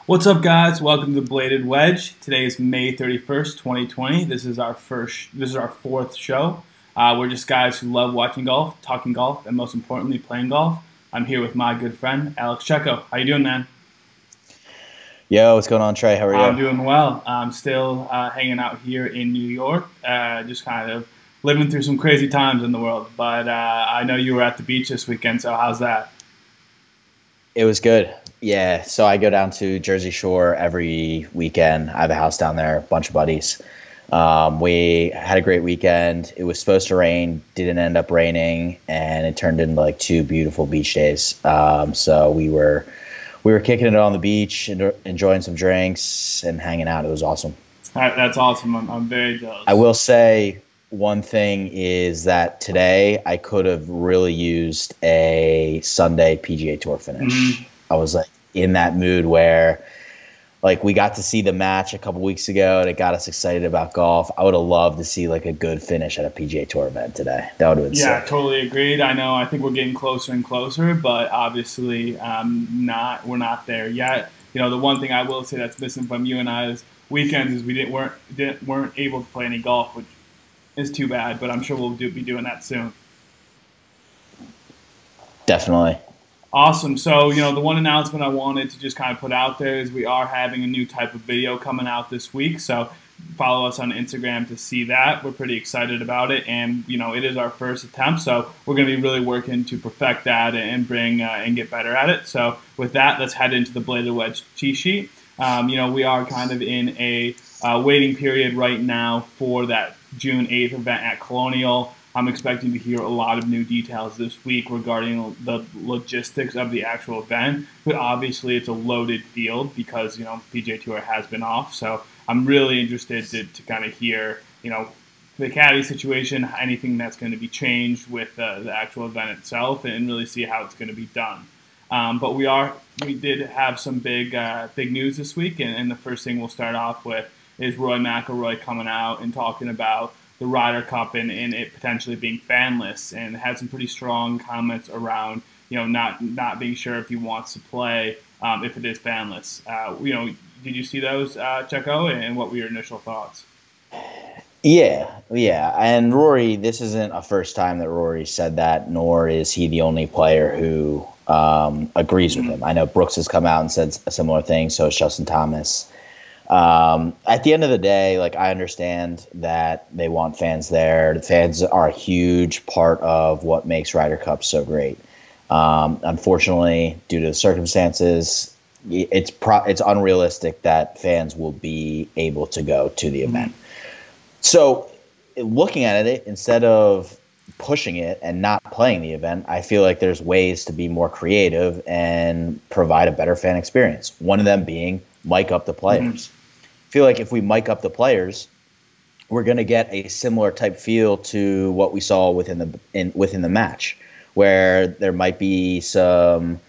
What's up, guys? Welcome to Bladed Wedge. Today is May 31st, 2020. This is our fourth show. We're just guys who love watching golf, talking golf, and most importantly, playing golf. I'm here with my good friend, Alex Cecco. How you doing, man? Yo, what's going on, Trey? How are I'm you? doing well. I'm still hanging out here in New York, just kind of living through some crazy times in the world. But I know you were at the beach this weekend, so how's that? It was good. Yeah, so I go down to Jersey Shore every weekend. I have a house down there, a bunch of buddies. We had a great weekend. It was supposed to rain, didn't end up raining, and it turned into like two beautiful beach days. So we were kicking it on the beach, enjoying some drinks and hanging out. It was awesome. That's awesome. I'm very jealous. I will say one thing is that today I could have really used a Sunday PGA Tour finish. I was like in that mood where like we got to see the match a couple weeks ago and it got us excited about golf. I would have loved to see like a good finish at a PGA Tour event today. That would have been Yeah, sick. totally agreed. I know. I think we're getting closer and closer, but obviously, we're not there yet. You know, the one thing I will say that's missing from you and I's weekends is we weren't able to play any golf, which is too bad. But I'm sure we'll be doing that soon. Definitely. Awesome. So, you know, the one announcement I wanted to just kind of put out there is we are having a new type of video coming out this week. So follow us on Instagram to see that. We're pretty excited about it. And, you know, it is our first attempt. So we're going to be really working to perfect that and bring and get better at it. So with that, let's head into the Bladed Wedge cheat sheet. You know, we are kind of in a waiting period right now for that June 8th event at Colonial. I'm expecting to hear a lot of new details this week regarding the logistics of the actual event. But obviously, it's a loaded field because, you know, PGA Tour has been off. So I'm really interested to kind of hear, you know, the caddy situation, anything that's going to be changed with the actual event itself, and really see how it's going to be done. But we did have some big news this week, and the first thing we'll start off with is Rory McIlroy coming out and talking about the Ryder Cup and it potentially being fanless, and had some pretty strong comments around, you know, not being sure if he wants to play if it is fanless. You know, did you see those, Checo, and what were your initial thoughts? Yeah. And Rory, this isn't a first time that Rory said that, nor is he the only player who agrees with him. I know Brooks has come out and said a similar thing, so has Justin Thomas. At the end of the day, like I understand that they want fans there. The fans are a huge part of what makes Ryder Cup so great. Unfortunately, due to the circumstances, it's unrealistic that fans will be able to go to the event. So looking at it, instead of pushing it and not playing the event, I feel like there's ways to be more creative and provide a better fan experience. One of them being mic up the players. I feel like if we mic up the players, we're going to get a similar type feel to what we saw within the match, where there might be some,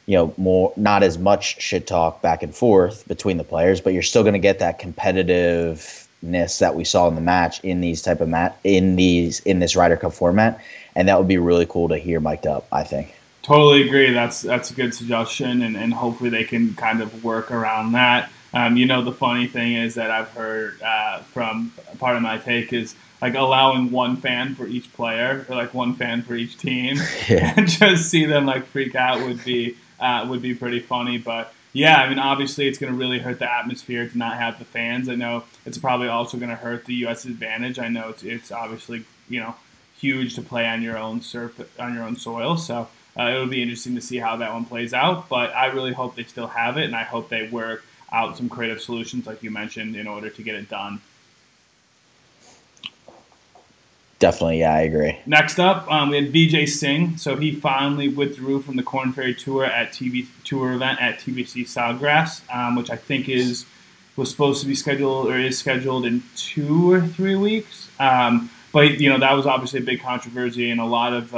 you know, more, not as much shit talk back and forth between the players, but you're still going to get that competitiveness that we saw in the match in this Ryder Cup format, and that would be really cool to hear mic'd up, I think. Totally agree. That's a good suggestion, and hopefully they can kind of work around that. You know, the funny thing is that I've heard from part of my take is like allowing one fan for each player, or like one fan for each team, Yeah. and just see them like freak out would be pretty funny. But yeah, I mean, obviously it's going to really hurt the atmosphere to not have the fans. I know it's probably also going to hurt the U.S. advantage. I know it's obviously, you know, huge to play on your own soil. So it'll be interesting to see how that one plays out. But I really hope they still have it, and I hope they work out some creative solutions, like you mentioned, in order to get it done. Definitely, yeah, I agree. Next up, we had Vijay Singh. So he finally withdrew from the Corn Ferry Tour event at TBC Sawgrass, which I think was supposed to be scheduled or is scheduled in 2 or 3 weeks. But you know, that was obviously a big controversy, and a lot of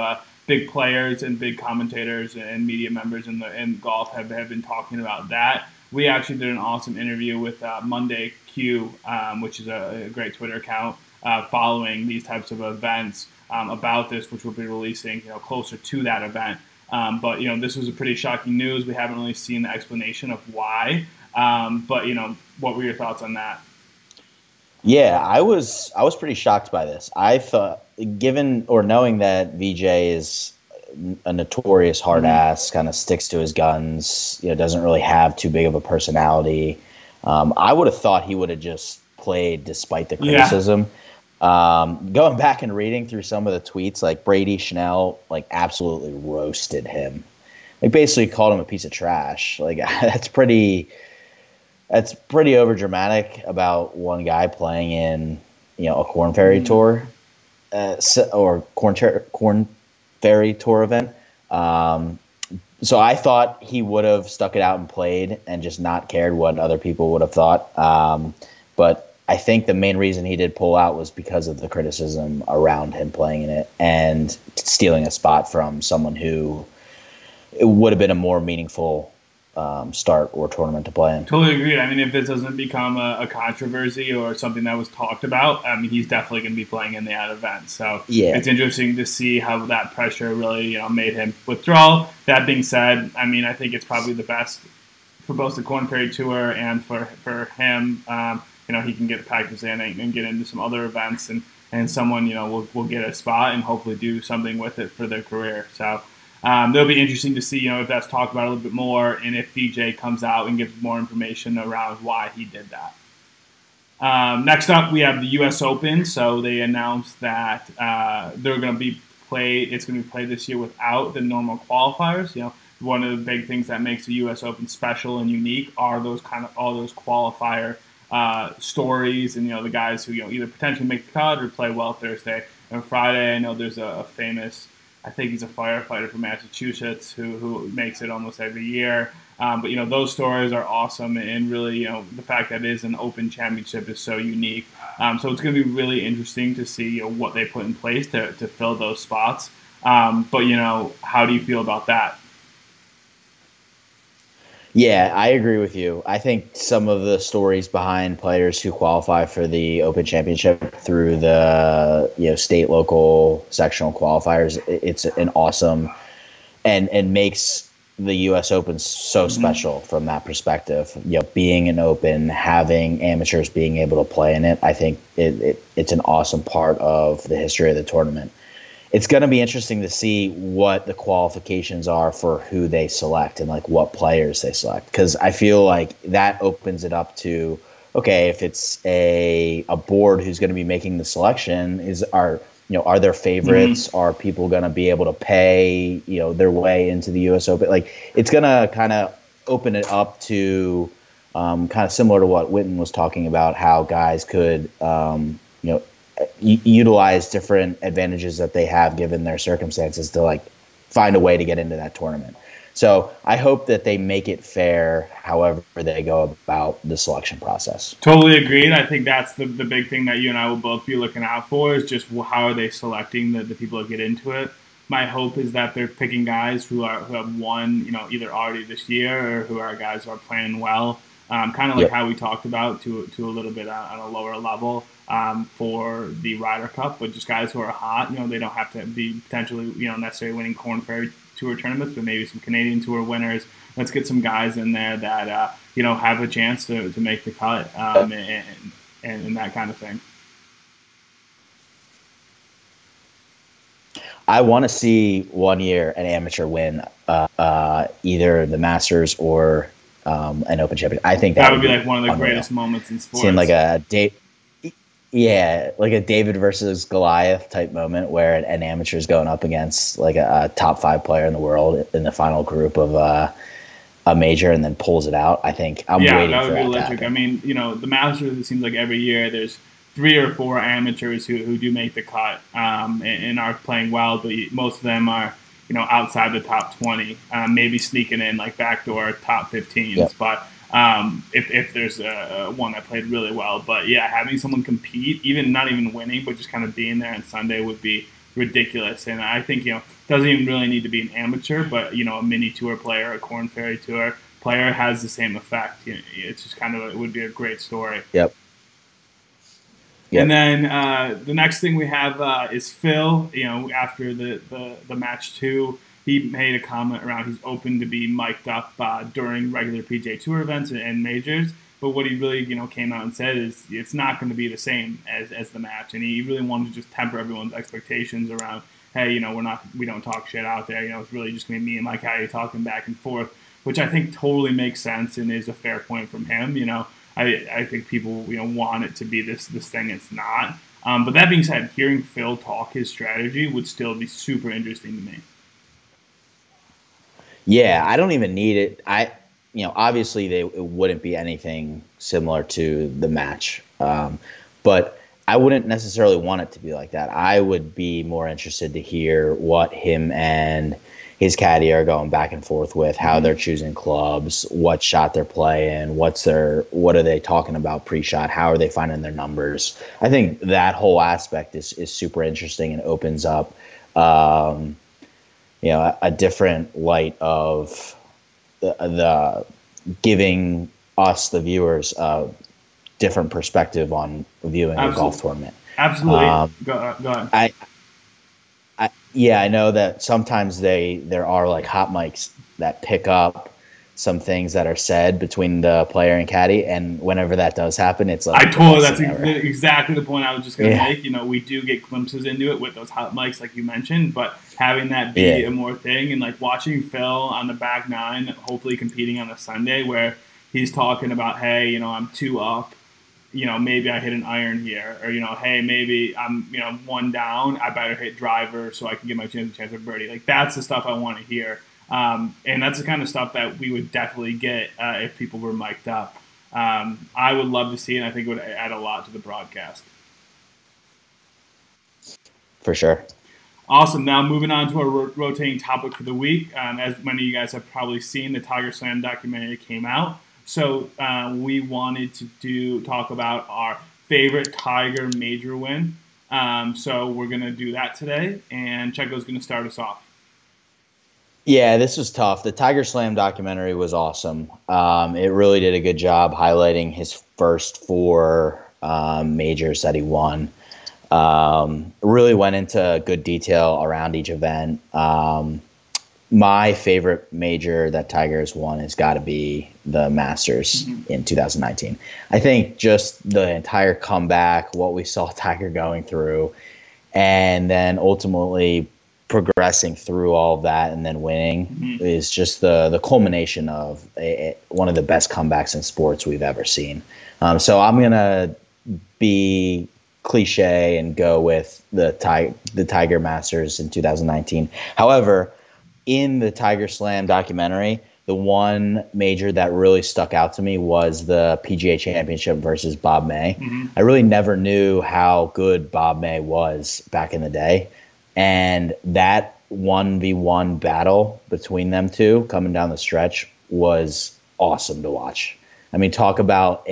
big players and big commentators and media members in golf have been talking about that. We actually did an awesome interview with Monday Q, which is a great Twitter account following these types of events about this, which we'll be releasing, you know, closer to that event. But you know, this was a pretty shocking news. We haven't really seen the explanation of why. But what were your thoughts on that? Yeah, I was pretty shocked by this. I thought, given or knowing that Vijay is a notorious hard ass, kind of sticks to his guns, doesn't really have too big of a personality. I would have thought he would have just played despite the criticism. Going back and reading through some of the tweets, like Brady Schnell, like absolutely roasted him. Like basically called him a piece of trash. Like that's pretty over dramatic about one guy playing in, a Corn Ferry Tour, or Corn Ferry Tour event. So I thought he would have stuck it out and played and just not cared what other people would have thought. But I think the main reason he did pull out was because of the criticism around him playing in it and stealing a spot from someone who it would have been a more meaningful start or tournament to play in. Totally agreed. I mean, if this doesn't become a controversy or something that was talked about, I mean, he's definitely going to be playing in that event. So it's interesting to see how that pressure really, made him withdraw. That being said, I mean, I think it's probably the best for both the Corn Ferry Tour and for him. He can get practice in and get into some other events, and someone, will get a spot and hopefully do something with it for their career. So it'll be interesting to see, if that's talked about a little bit more and if Vijay comes out and gives more information around why he did that. Next up, we have the U.S. Open. So they announced that they're going to be played. It's going to be played this year without the normal qualifiers. One of the big things that makes the U.S. Open special and unique are all those qualifier stories and the guys who either potentially make the cut or play well Thursday and Friday. I know there's a famous, I think he's a firefighter from Massachusetts who makes it almost every year. But those stories are awesome, and really the fact that it is an Open Championship is so unique. So it's going to be really interesting to see what they put in place to fill those spots. But how do you feel about that? Yeah, I agree with you. I think some of the stories behind players who qualify for the Open Championship through the state, local, sectional qualifiers, it's an awesome and makes the U.S. Open so special from that perspective. Being an Open, having amateurs being able to play in it, I think it's an awesome part of the history of the tournament. It's going to be interesting to see what the qualifications are for who they select and like what players they select, because I feel like that opens it up to, okay, if it's a board who's going to be making the selection, are there favorites? Are people going to be able to pay their way into the U.S. Open? Like, it's going to kind of open it up to kind of similar to what Witten was talking about, how guys could utilize different advantages that they have given their circumstances to like find a way to get into that tournament. So I hope that they make it fair however they go about the selection process. Totally agreed. I think that's the big thing that you and I will both be looking out for, is just how are they selecting the people that get into it. My hope is that they're picking guys who have won, either already this year or who are guys who are playing well. Kind of like how we talked about to a little bit on a lower level for the Ryder Cup, but just guys who are hot. They don't have to be potentially necessarily winning Corn Ferry Tour tournaments, but maybe some Canadian Tour winners. Let's get some guys in there that have a chance to make the cut and that kind of thing. I want to see one year an amateur win either the Masters or an Open Championship. I think that would be like one of the greatest moments in sports. Seeing like a David versus Goliath type moment where an amateur is going up against like a top 5 player in the world in the final group of a major and then pulls it out. I think I'm waiting for that. Yeah, that would be electric. I mean, the Masters, it seems like every year there's 3 or 4 amateurs who do make the cut and are playing well, but most of them are outside the top 20, maybe sneaking in like backdoor top 15s. Yep. But if there's one that played really well, but yeah, having someone compete, not even winning, but just kind of being there on Sunday would be ridiculous. And I think doesn't even really need to be an amateur, but a mini tour player, a Corn Ferry Tour player has the same effect. It's just kind of it would be a great story. Yep. And then the next thing we have is Phil. After the match 2, he made a comment around he's open to be mic'd up during regular PGA Tour events and majors. But what he really, came out and said is it's not going to be the same as the match, and he really wanted to just temper everyone's expectations around, hey, we don't talk shit out there. It's really just going to be me and Mike Hattie talking back and forth, which I think totally makes sense and is a fair point from him. I think people want it to be this thing. It's not. But that being said, hearing Phil talk his strategy would still be super interesting to me. Yeah, I don't even need it. Obviously it wouldn't be anything similar to the match, but I wouldn't necessarily want it to be like that. I would be more interested to hear what him and his caddy are going back and forth with, how they're choosing clubs, what shot they're playing, what are they talking about pre-shot, how are they finding their numbers. I think that whole aspect is super interesting and opens up a different light of the giving us, the viewers, a different perspective on viewing a golf tournament. Absolutely. Go ahead. I know that sometimes there are like hot mics that pick up some things that are said between the player and caddy, and whenever that does happen, it's like that's exactly the point I was just going to make. We do get glimpses into it with those hot mics, like you mentioned, but having that be a more thing, and like watching Phil on the back nine, hopefully competing on a Sunday, where he's talking about, hey, I'm 2 up, maybe I hit an iron here, or hey, maybe I'm 1 down, I better hit driver so I can get my chance of birdie. Like that's the stuff I want to hear. And that's the kind of stuff that we would definitely get if people were mic'd up. I would love to see it, and I think it would add a lot to the broadcast. For sure. Awesome. Now moving on to our rotating topic for the week. As many of you guys have probably seen, the Tiger Slam documentary came out. So we wanted to talk about our favorite Tiger major win. So we're going to do that today, and Cecco's going to start us off. Yeah, this was tough. The Tiger Slam documentary was awesome. It really did a good job highlighting his first 4 majors that he won. Really went into good detail around each event. My favorite major that Tiger has won has got to be the Masters in 2019. I think just the entire comeback, what we saw Tiger going through, and then ultimately progressing through all of that and then winning is just the culmination of one of the best comebacks in sports we've ever seen. So I'm going to be cliche and go with the Tiger Masters in 2019. However, in the Tiger Slam documentary, the one major that really stuck out to me was the PGA Championship versus Bob May. I really never knew how good Bob May was back in the day. And that 1v1 battle between them two coming down the stretch was awesome to watch. I mean, talk about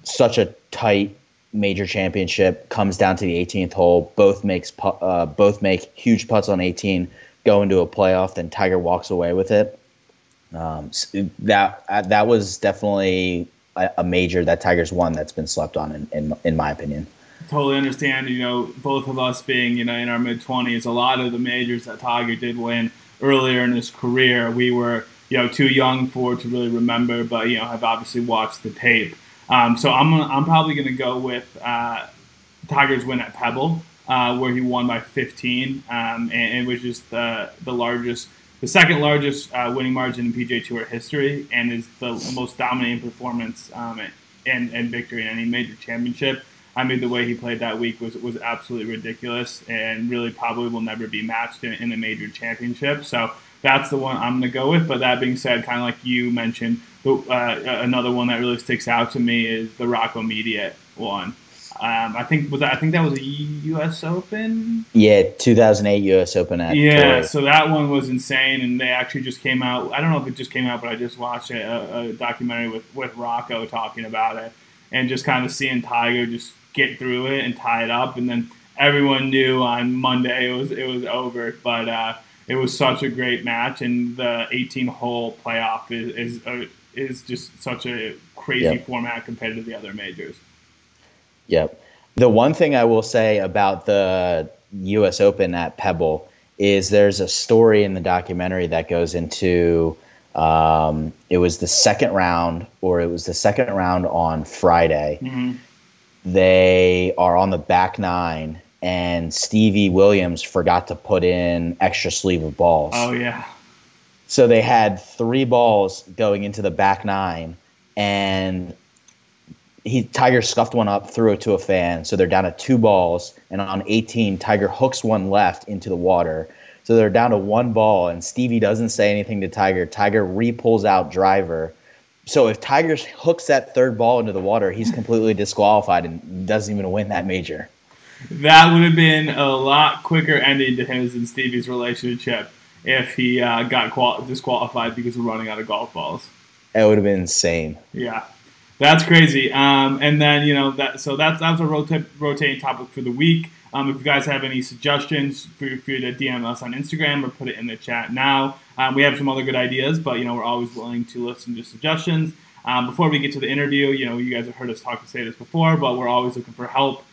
such a tight major championship, comes down to the 18th hole. Both make huge putts on 18, go into a playoff, then Tiger walks away with it. That was definitely a major that Tiger's won that's been slept on, in my opinion. Totally understand, both of us being, in our mid-20s, a lot of the majors that Tiger did win earlier in his career, we were, too young to really remember, but, have obviously watched the tape. So I'm probably going to go with Tiger's win at Pebble, where he won by 15, and it was just the second largest winning margin in PGA Tour history, and is the most dominating performance and victory in any major championship. I mean, the way he played that week was absolutely ridiculous, and really probably will never be matched in a major championship. So that's the one I'm going to go with. But that being said, kind of like you mentioned, another one that really sticks out to me is the Rocco Mediate one. I think that was a U.S. Open. Yeah, 2008 U.S. Open at Torrey. So that one was insane, and they actually just came out. I don't know if it just came out, but I just watched a documentary with Rocco talking about it, and just kind of seeing Tiger just get through it and tie it up, and then everyone knew on Monday it was over. But it was such a great match, and the 18-hole playoff is just such a crazy format compared to the other majors. Yep. The one thing I will say about the U.S. Open at Pebble is there's a story in the documentary that goes into it was the second round on Friday. Mm-hmm. They are on the back nine, and Stevie Williams forgot to put in extra sleeve of balls. Oh, yeah. So they had 3 balls going into the back nine, and Tiger scuffed one up, threw it to a fan, so they're down to 2 balls, and on 18, Tiger hooks one left into the water. So they're down to 1 ball, and Stevie doesn't say anything to Tiger. Tiger re-pulls out driver. So if Tiger hooks that 3rd ball into the water, he's completely disqualified and doesn't even win that major. That would have been a lot quicker ending to his and Stevie's relationship if he got disqualified because of running out of golf balls. It would have been insane. Yeah. That's crazy. And then, that's a rotating topic for the week. If you guys have any suggestions, feel free to DM us on Instagram or put it in the chat now. We have some other good ideas, but, we're always willing to listen to suggestions. Before we get to the interview, you guys have heard us say this before, but we're always looking for help.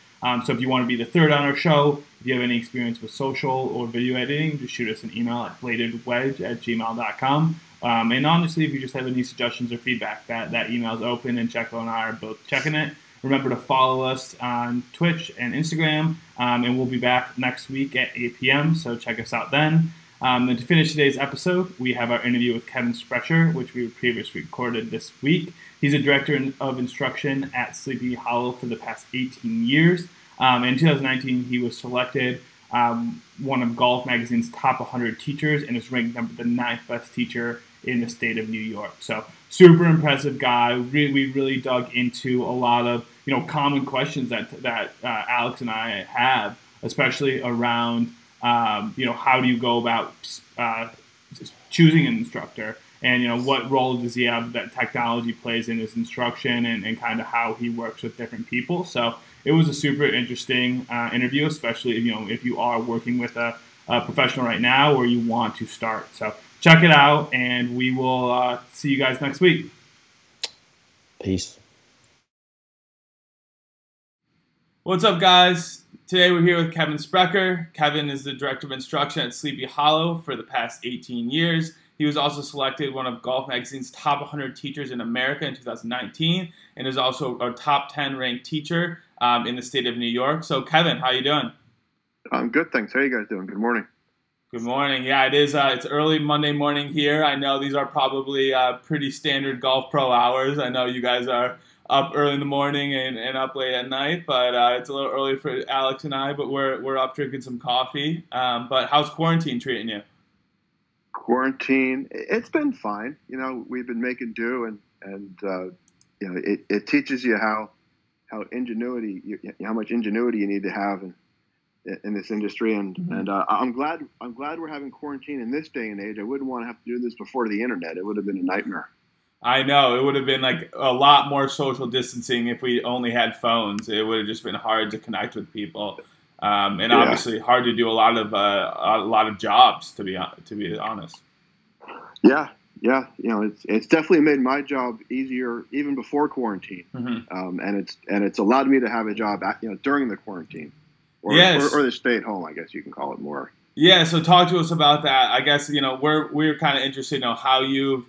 So if you want to be the third on our show, if you have any experience with social or video editing, just shoot us an email at bladedwedge@gmail.com. And honestly, if you just have any suggestions or feedback, that email is open, and Cecco and I are both checking it. Remember to follow us on Twitch and Instagram, and we'll be back next week at 8 p.m., so check us out then. And to finish today's episode, we have our interview with Kevin Sprecher, which we previously recorded this week. He's a director of instruction at Sleepy Hollow for the past 18 years. In 2019, he was selected one of Golf Magazine's top 100 teachers and is ranked the 9th best teacher in the state of New York. So super impressive guy. We really dug into a lot of common questions that Alex and I have, especially around how do you go about choosing an instructor, and what role does he have that technology plays in his instruction, and kind of how he works with different people. So it was a super interesting interview, especially if you are working with a professional right now or you want to start. So check it out, and we will see you guys next week. Peace. What's up, guys? Today we're here with Kevin Sprecher. Kevin is the director of instruction at Sleepy Hollow for the past 18 years. He was also selected one of Golf Magazine's top 100 teachers in America in 2019, and is also a top 10 ranked teacher in the state of New York. So, Kevin, how you doing? I'm good, thanks. How are you guys doing? Good morning. Good morning. Yeah, it is. It's early Monday morning here. I know these are probably pretty standard golf pro hours. I know you guys are up early in the morning and up late at night, but it's a little early for Alex and I. But we're up drinking some coffee. But how's quarantine treating you? Quarantine, it's been fine. We've been making do, and it teaches you how much ingenuity you need to have in this industry, and I'm glad we're having quarantine in this day and age. I wouldn't want to have to do this before the internet. It would have been a nightmare. I know. It would have been like a lot more social distancing if we only had phones. It would have just been hard to connect with people, and obviously hard to do a lot of jobs, to be honest. Yeah. It's definitely made my job easier even before quarantine, and it's allowed me to have a job during the quarantine. Or the stay at home, I guess you can call it more. Yeah, so talk to us about that. I guess we're kind of interested in how you've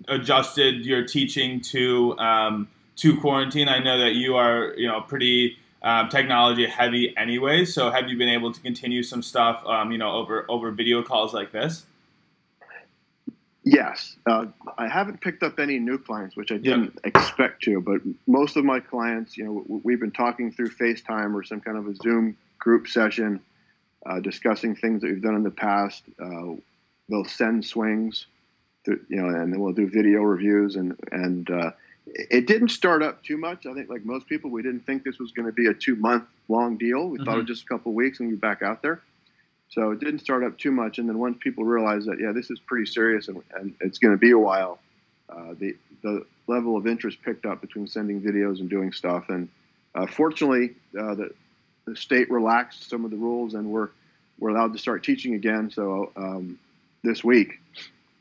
adjusted your teaching to quarantine. I know that you are pretty technology heavy anyway. So have you been able to continue some stuff over video calls like this? Yes, I haven't picked up any new clients, which I didn't expect to. But most of my clients, we've been talking through FaceTime or some kind of a Zoom group session, discussing things that we've done in the past. They'll send swings, and then we'll do video reviews. And it didn't start up too much. I think, like most people, we didn't think this was going to be a 2-month long deal. We thought it was just a couple of weeks and we'd be back out there. So it didn't start up too much, and then once people realized that, this is pretty serious and it's going to be a while, the level of interest picked up between sending videos and doing stuff. And fortunately, the state relaxed some of the rules, and we're allowed to start teaching again. So this week,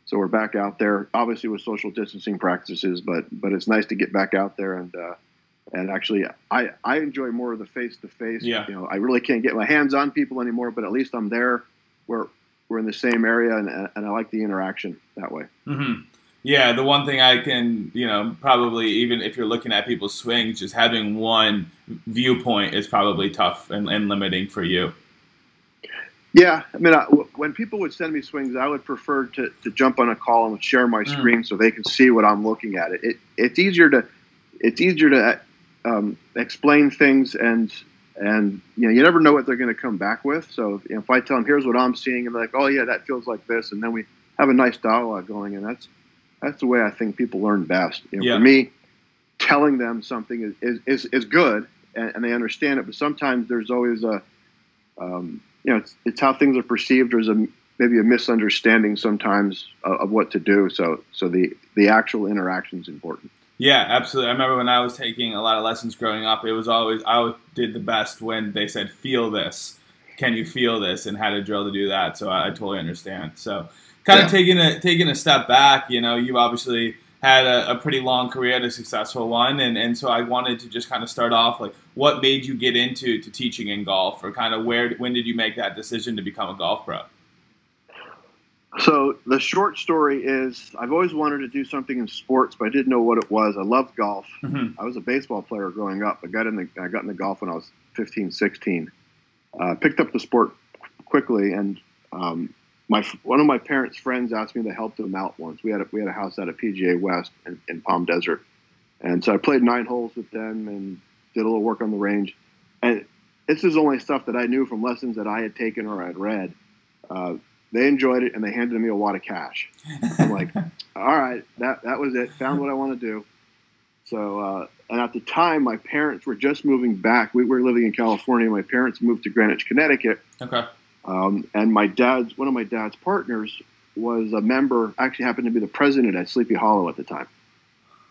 so we're back out there, obviously with social distancing practices, but it's nice to get back out there and actually, I enjoy more of the face-to-face. I really can't get my hands on people anymore, but at least I'm there. we're in the same area, and I like the interaction that way. Mm-hmm. Yeah, the one thing I can, probably even if you're looking at people's swings, just having one viewpoint is probably tough and limiting for you. Yeah, I mean, when people would send me swings, I would prefer to jump on a call and share my screen so they can see what I'm looking at. It's easier to explain things, and you never know what they're going to come back with. So if I tell them, here's what I'm seeing, and they're like, oh yeah, that feels like this, and then we have a nice dialogue going, and that's the way I think people learn best. For me, telling them something is good, and they understand it, but sometimes there's always it's how things are perceived. There's maybe a misunderstanding sometimes of what to do. So the actual interaction is important. Yeah, absolutely. I remember when I was taking a lot of lessons growing up, it was always, I always did the best when they said, feel this. Can you feel this? And had a drill to do that. So I totally understand. So kind of taking a step back, you've obviously had a pretty long career and a successful one. And so I wanted to just kind of start off, like, what made you get into teaching in golf, or kind of when did you make that decision to become a golf pro? So the short story is I've always wanted to do something in sports, but I didn't know what it was. I loved golf. I was a baseball player growing up. I got into golf when I was 15, 16. Picked up the sport quickly, and one of my parents' friends asked me to help them out once. We had a house out at PGA West in Palm Desert, and so I played 9 holes with them and did a little work on the range. And this is only stuff that I knew from lessons that I had taken or I'd read. They enjoyed it, and they handed me a wad of cash. I'm like, all right, that was it. Found what I want to do. So, and at the time, my parents were just moving back. We were living in California. My parents moved to Greenwich, Connecticut. Okay. And one of my dad's partners was a member, actually happened to be the president at Sleepy Hollow at the time.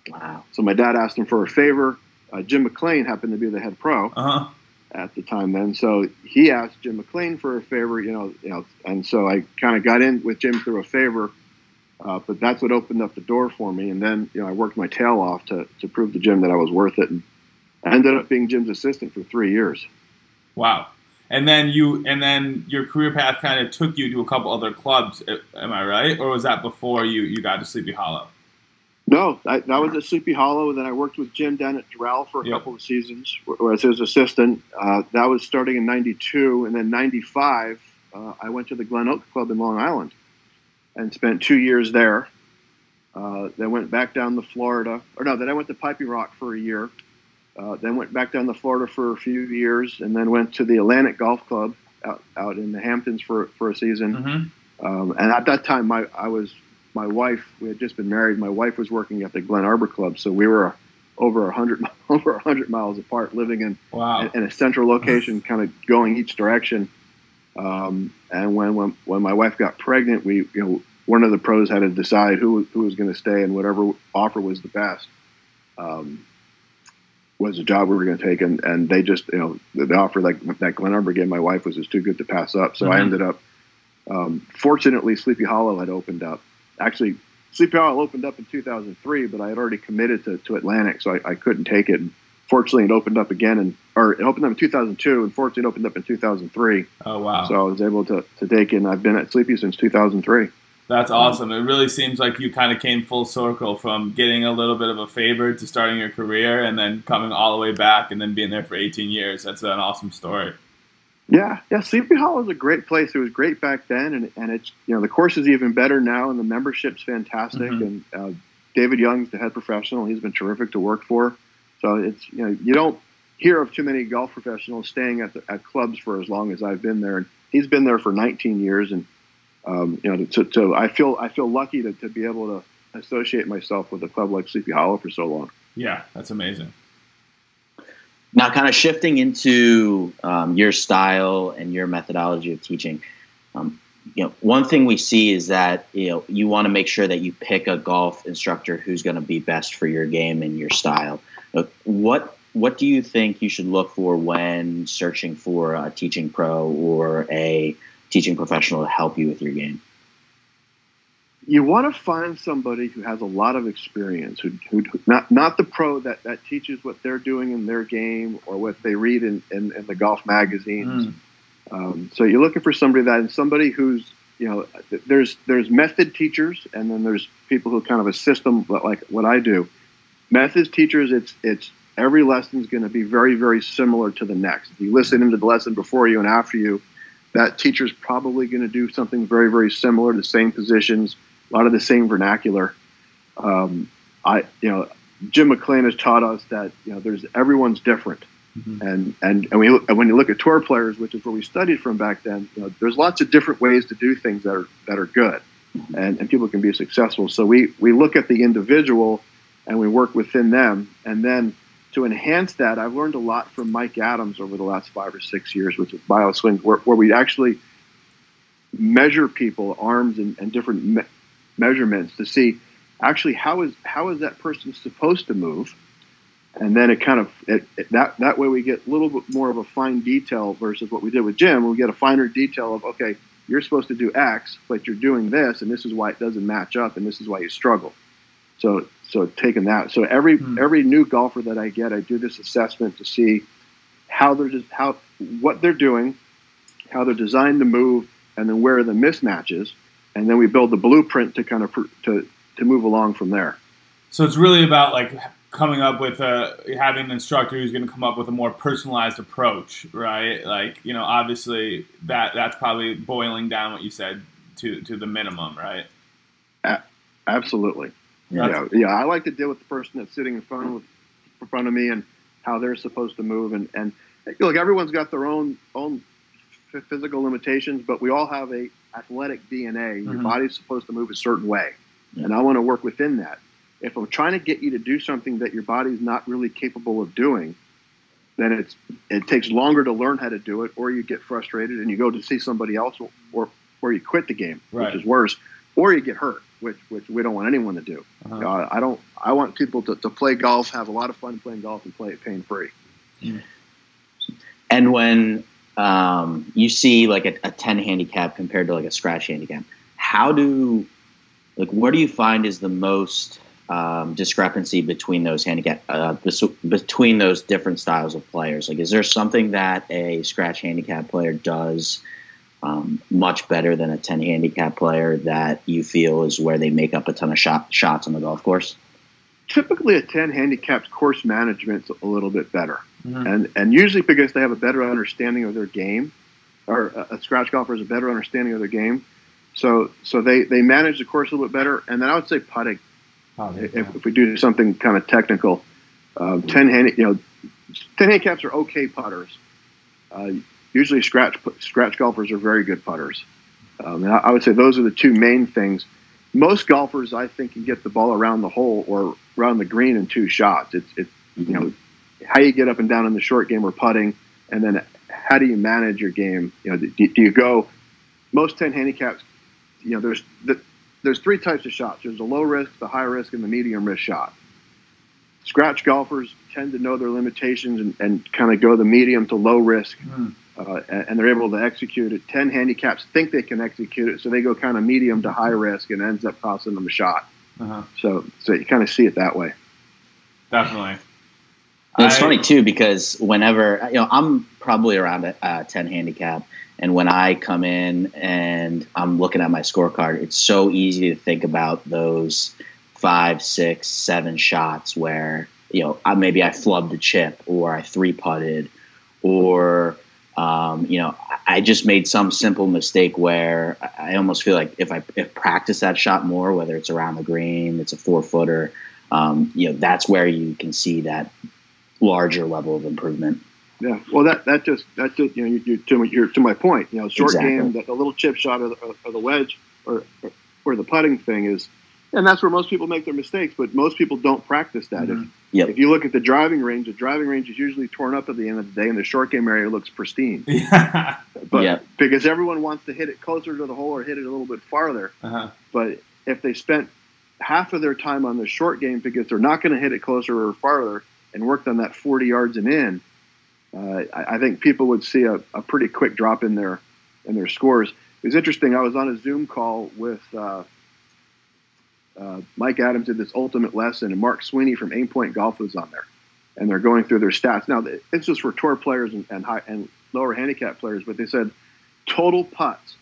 Wow. So my dad asked him for a favor. Jim McLean happened to be the head pro. At the time then. So he asked Jim McLean for a favor, and so I kind of got in with Jim through a favor, but that's what opened up the door for me. And then, I worked my tail off to prove to Jim that I was worth it, and I ended up being Jim's assistant for 3 years. Wow. And then your career path kind of took you to a couple other clubs, am I right? Or was that before you got to Sleepy Hollow? No, that was at Sleepy Hollow, and then I worked with Jim down at Doral for a couple of seasons as his assistant. That was starting in '92, and then '95, I went to the Glen Oaks Club in Long Island and spent 2 years there. Then went back down to Florida. Then I went to Piping Rock for a year. Then went back down to Florida for a few years, and then went to the Atlantic Golf Club out in the Hamptons for a season. And at that time, my wife, we had just been married. My wife was working at the Glen Arbor Club, so we were over 100 miles apart, living in a central location, kind of going each direction. And when my wife got pregnant, one of the pros had to decide who was going to stay, and whatever offer was the best was the job we were going to take. And they just, the offer that Glen Arbor gave my wife was just too good to pass up. So I ended up, fortunately, Sleepy Hollow had opened up. Actually, Sleepy Hollow opened up in 2003, but I had already committed to Atlantic, so I couldn't take it. And fortunately, it opened up again, it opened up in 2002, and fortunately, it opened up in 2003. Oh, wow. So I was able to take it, and I've been at Sleepy since 2003. That's awesome. It really seems like you kind of came full circle from getting a little bit of a favor to starting your career and then coming all the way back and then being there for 18 years. That's an awesome story. Yeah. Sleepy Hollow is a great place. It was great back then, and it's the course is even better now, and the membership's fantastic. And David Young's the head professional. He's been terrific to work for. So it's you don't hear of too many golf professionals staying at clubs for as long as I've been there, and he's been there for 19 years. And I feel lucky to be able to associate myself with a club like Sleepy Hollow for so long. Yeah, that's amazing. Now, kind of shifting into your style and your methodology of teaching, one thing we see is that you want to make sure that you pick a golf instructor who's going to be best for your game and your style. What do you think you should look for when searching for a teaching pro or a teaching professional to help you with your game? You want to find somebody who has a lot of experience, who not the pro that teaches what they're doing in their game or what they read in the golf magazines. So you're looking for somebody who's, there's method teachers, and then there's people who kind of assist them, like what I do. Methods teachers, it's every lesson is going to be very, very similar to the next. If you listen into the lesson before you and after you, that teacher's probably going to do something very, very similar, the same positions, a lot of the same vernacular. Jim McLean has taught us that everyone's different, and when you look at tour players, which is where we studied from back then, there's lots of different ways to do things that are good, and people can be successful. So we look at the individual and we work within them, and then to enhance that, I've learned a lot from Mike Adams over the last 5 or 6 years with BioSwing, where we actually measure people, arms and different measurements to see actually how is that person supposed to move, and then that way we get a little bit more of a fine detail versus what we did with Jim. We get a finer detail of, okay, you're supposed to do X, but you're doing this, and this is why it doesn't match up, and this is why you struggle. So taking that, so every new golfer that I get, I do this assessment to see what they're doing, how they're designed to move, and then where are the mismatches, and then we build the blueprint to kind of to move along from there. So it's really about like coming up with having an instructor who's going to come up with a more personalized approach, right? Like, obviously that's probably boiling down what you said to the minimum, right? Absolutely. Yeah. I like to deal with the person that's sitting in front of me and how they're supposed to move, and look, everyone's got their own physical limitations, but we all have a athletic DNA. Your body's supposed to move a certain way, and I want to work within that. If I'm trying to get you to do something that your body's not really capable of doing, then it takes longer to learn how to do it, or you get frustrated and you go to see somebody else, or you quit the game, which is worse, or you get hurt, which we don't want anyone to do. I want people to play golf, have a lot of fun playing golf, and play it pain-free. And when you see like a 10 handicap compared to like a scratch handicap, what do you find is the most discrepancy between those between those different styles of players? Like, is there something that a scratch handicap player does much better than a 10 handicap player that you feel is where they make up a ton of shots on the golf course? Typically, a 10 handicap's course management's a little bit better, and usually because they have a better understanding of their game, or a scratch golfer has a better understanding of their game, so they manage the course a little bit better. And then I would say putting. If we do something kind of technical, 10 handicaps are okay putters. Usually scratch golfers are very good putters. And I would say those are the two main things. Most golfers, I think, can get the ball around the hole or around the green in 2 shots. It's how you get up and down in the short game or putting, and then how do you manage your game? Do you go? Most 10 handicaps, there's 3 types of shots. There's the low risk, the high risk, and the medium risk shot. Scratch golfers tend to know their limitations and kind of go the medium to low risk, and they're able to execute it. 10 handicaps think they can execute it, so they go kind of medium to high risk and ends up costing them a shot. So you kind of see it that way. Definitely. It's funny too, because whenever I'm probably around a 10 handicap. And when I come in and I'm looking at my scorecard, it's so easy to think about those 5, 6, 7 shots where, maybe I flubbed the chip, or I 3-putted, or, I just made some simple mistake where I almost feel like if practice that shot more, whether it's around the green, it's a 4-footer, that's where you can see that larger level of improvement. Yeah, well, that's just you're to my point. Short game, the little chip shot or the wedge or the putting thing is, and that's where most people make their mistakes. But most people don't practice that. If you look at the driving range is usually torn up at the end of the day, and the short game area looks pristine. But because everyone wants to hit it closer to the hole or hit it a little bit farther. But if they spent half of their time on the short game because they're not going to hit it closer or farther and worked on that 40 yards and in. I think people would see a pretty quick drop in their scores. It was interesting. I was on a Zoom call with Mike Adams did this ultimate lesson, and Mark Sweeney from Aim Point Golf was on there, and they're going through their stats. Now, it's just for tour players and lower handicap players, but they said total putts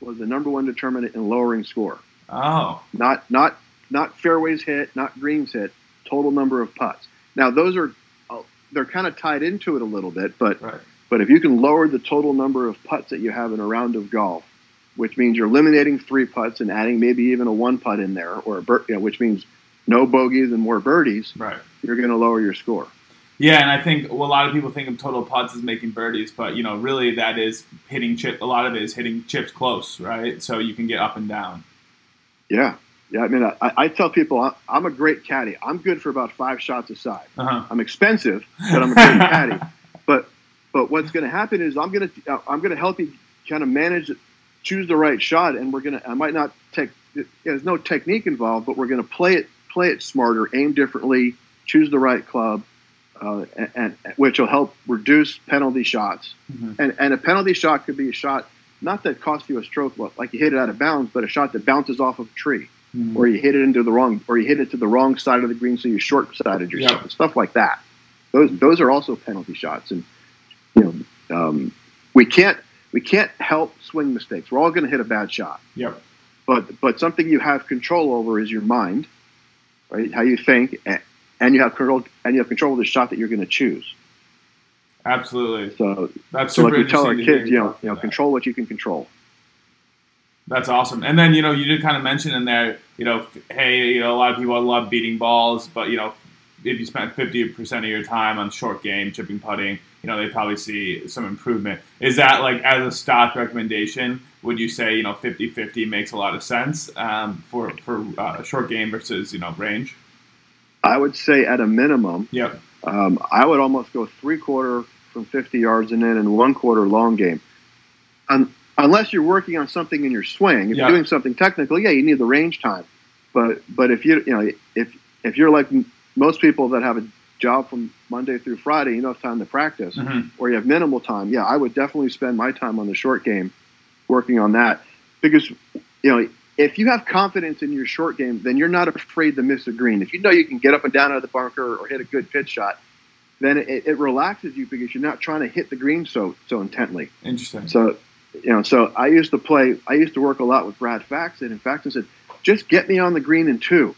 was the number one determinant in lowering score. Oh. Not fairways hit, not greens hit, total number of putts. Now, those are they're kind of tied into it a little bit, but if you can lower the total number of putts that you have in a round of golf, which means you're eliminating 3 putts and adding maybe even a 1 putt in there, or which means no bogeys and more birdies, you're going to lower your score. Yeah, and I think a lot of people think of total putts as making birdies, but really that is hitting chip. A lot of it is hitting chips close, right? So you can get up and down. Yeah. I mean, I tell people I'm a great caddy. I'm good for about 5 shots aside. I'm expensive, but I'm a great caddy. But what's going to happen is I'm going to help you kind of manage it, choose the right shot, and I might not take. There's no technique involved, but we're going to play it smarter, aim differently, choose the right club, and which will help reduce penalty shots. And a penalty shot could be a shot not that costs you a stroke, like you hit it out of bounds, but a shot that bounces off of a tree. Or you hit it to the wrong side of the green, so you short-sided yourself, and stuff like that. Those are also penalty shots, and we can't help swing mistakes. We're all going to hit a bad shot. But something you have control over is your mind, right? How you think, and you have control of the shot that you're going to choose. Absolutely. So that's like we tell our kids, control what you can control. That's awesome. And then, you did kind of mention in there, hey, a lot of people love beating balls, but, if you spent 50% of your time on short game, chipping, putting, they probably see some improvement. Is that, like, as a stock recommendation, would you say, 50-50 makes a lot of sense for short game versus, range? I would say at a minimum. I would almost go 3/4 from 50 yards and in, and 1/4 long game. Unless you're working on something in your swing, if you're doing something technical, you need the range time. But if if you're like most people that have a job from Monday through Friday, have time to practice, or you have minimal time, I would definitely spend my time on the short game, working on that. Because if you have confidence in your short game, then you're not afraid to miss a green. If you know you can get up and down out of the bunker or hit a good pitch shot, then it relaxes you because you're not trying to hit the green so intently. Interesting. So I used to work a lot with Brad Faxon, and Faxon said, just get me on the green in 2.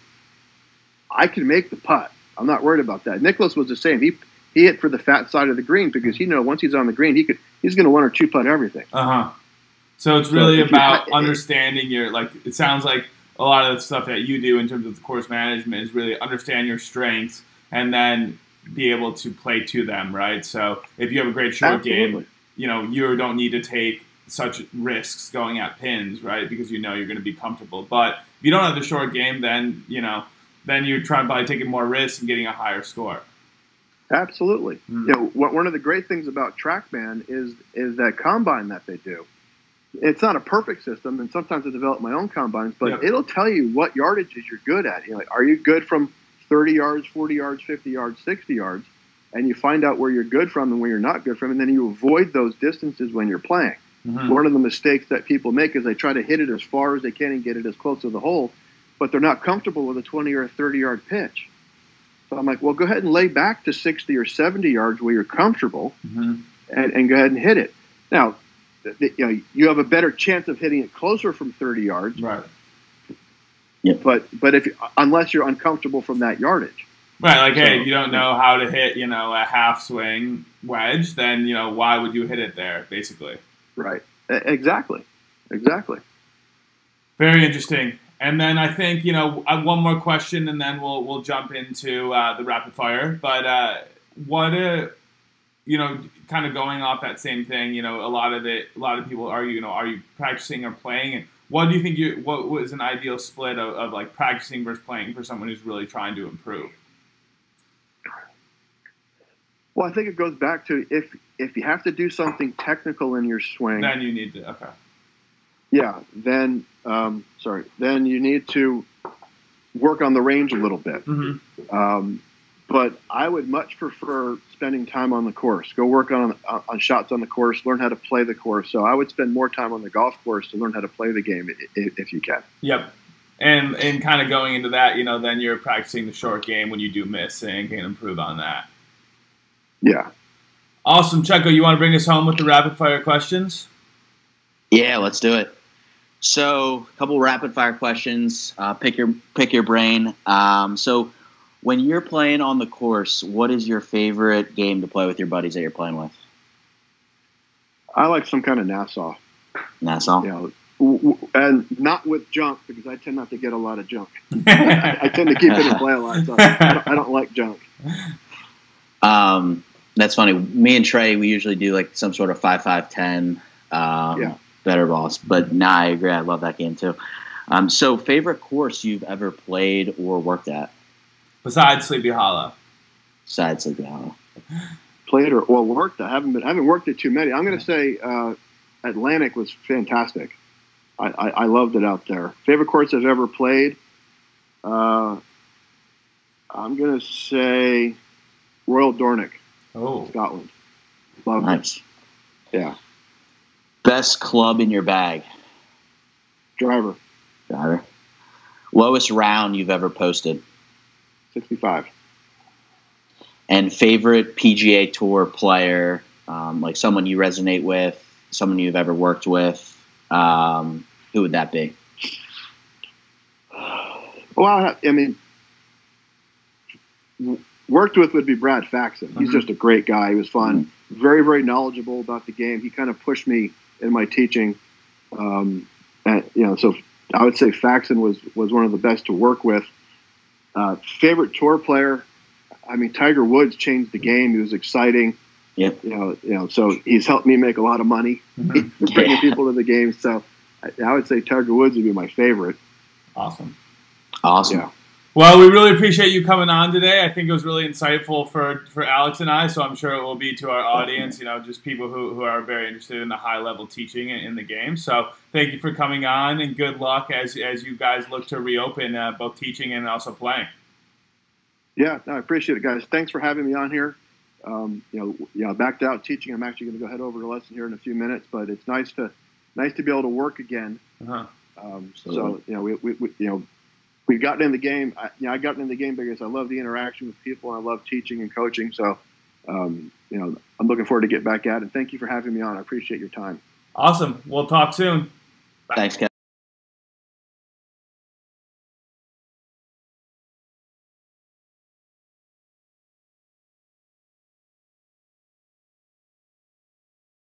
I can make the putt. I'm not worried about that. Nicklaus was the same. He hit for the fat side of the green because once he's on the green, he's going to 1 or 2 putt everything. So it's really about understanding it sounds like a lot of the stuff that you do in terms of the course management is really understand your strengths and then be able to play to them, right? So if you have a great short game, you don't need to take such risks going at pins, right? Because you're going to be comfortable. But if you don't have the short game, then you're trying by taking more risks and getting a higher score. Absolutely. One of the great things about TrackMan is that combine that they do. It's not a perfect system, and sometimes I develop my own combines, but it'll tell you what yardages you're good at. Are you good from 30 yards, 40 yards, 50 yards, 60 yards? And you find out where you're good from and where you're not good from, and then you avoid those distances when you're playing. One of the mistakes that people make is they try to hit it as far as they can and get it as close to the hole, but they're not comfortable with a 20 or a 30-yard pitch. So I'm like, well, go ahead and lay back to 60 or 70 yards where you're comfortable and go ahead and hit it. Now, you have a better chance of hitting it closer from 30 yards. Right. But unless you're uncomfortable from that yardage. Right, like, hey, if you don't know how to hit, a half swing wedge, then, why would you hit it there, basically? Right. Exactly. Very interesting. And then I think, one more question, and then we'll jump into the rapid fire. But kind of going off that same thing, a lot of people are you practicing or playing? And what do you think what was an ideal split of like practicing versus playing for someone who's really trying to improve? Well, I think it goes back to if you have to do something technical in your swing, then you need to then you need to work on the range a little bit. But I would much prefer spending time on the course. Go work on shots on the course, learn how to play the course. So I would spend more time on the golf course to learn how to play the game if you can. Yep. And kind of going into that, then you're practicing the short game when you do miss and can improve on that. Yeah. Awesome. Cecco, you want to bring us home with the rapid-fire questions? Yeah, let's do it. So, a couple rapid-fire questions. Pick your brain. So, when you're playing on the course, what is your favorite game to play with your buddies that you're playing with? I like some kind of Nassau. Nassau? Yeah. And not with junk, because I tend not to get a lot of junk. I tend to keep it and play a lot, so I don't like junk. That's funny. Me and Trey, we usually do like some sort of 5-5-10 better balls. But I agree. I love that game too. So, favorite course you've ever played or worked at? Besides Sleepy Hollow. Besides Sleepy Hollow. Played or worked? I haven't worked at too many. I'm going to say Atlantic was fantastic. I loved it out there. Favorite course I've ever played? I'm going to say Royal Dornoch, Scotland. Loved nice. it. Yeah. Best club in your bag? Driver. Lowest round you've ever posted? 65. And favorite PGA Tour player, like someone you resonate with, someone you've ever worked with, who would that be? Well, I mean, worked with would be Brad Faxon. He's just a great guy. He was fun. Very, very knowledgeable about the game. He kind of pushed me in my teaching. And, so I would say Faxon was one of the best to work with. Favorite tour player, I mean, Tiger Woods changed the game. He was exciting. Yep. So he's helped me make a lot of money bringing people to the game. So I would say Tiger Woods would be my favorite. Awesome. Yeah. Well, we really appreciate you coming on today. I think it was really insightful for Alex and I, so I'm sure it will be to our audience, just people who are very interested in the high-level teaching in the game. So thank you for coming on, and good luck as you guys look to reopen both teaching and also playing. Yeah, I appreciate it, guys. Thanks for having me on here. Backed out teaching. I'm actually going to go head over to lesson here in a few minutes, but it's nice to be able to work again. We've gotten in the game. I got in the game because I love the interaction with people, and I love teaching and coaching. So, I'm looking forward to get back at it. Thank you for having me on. I appreciate your time. Awesome. We'll talk soon. Bye. Thanks, Kevin.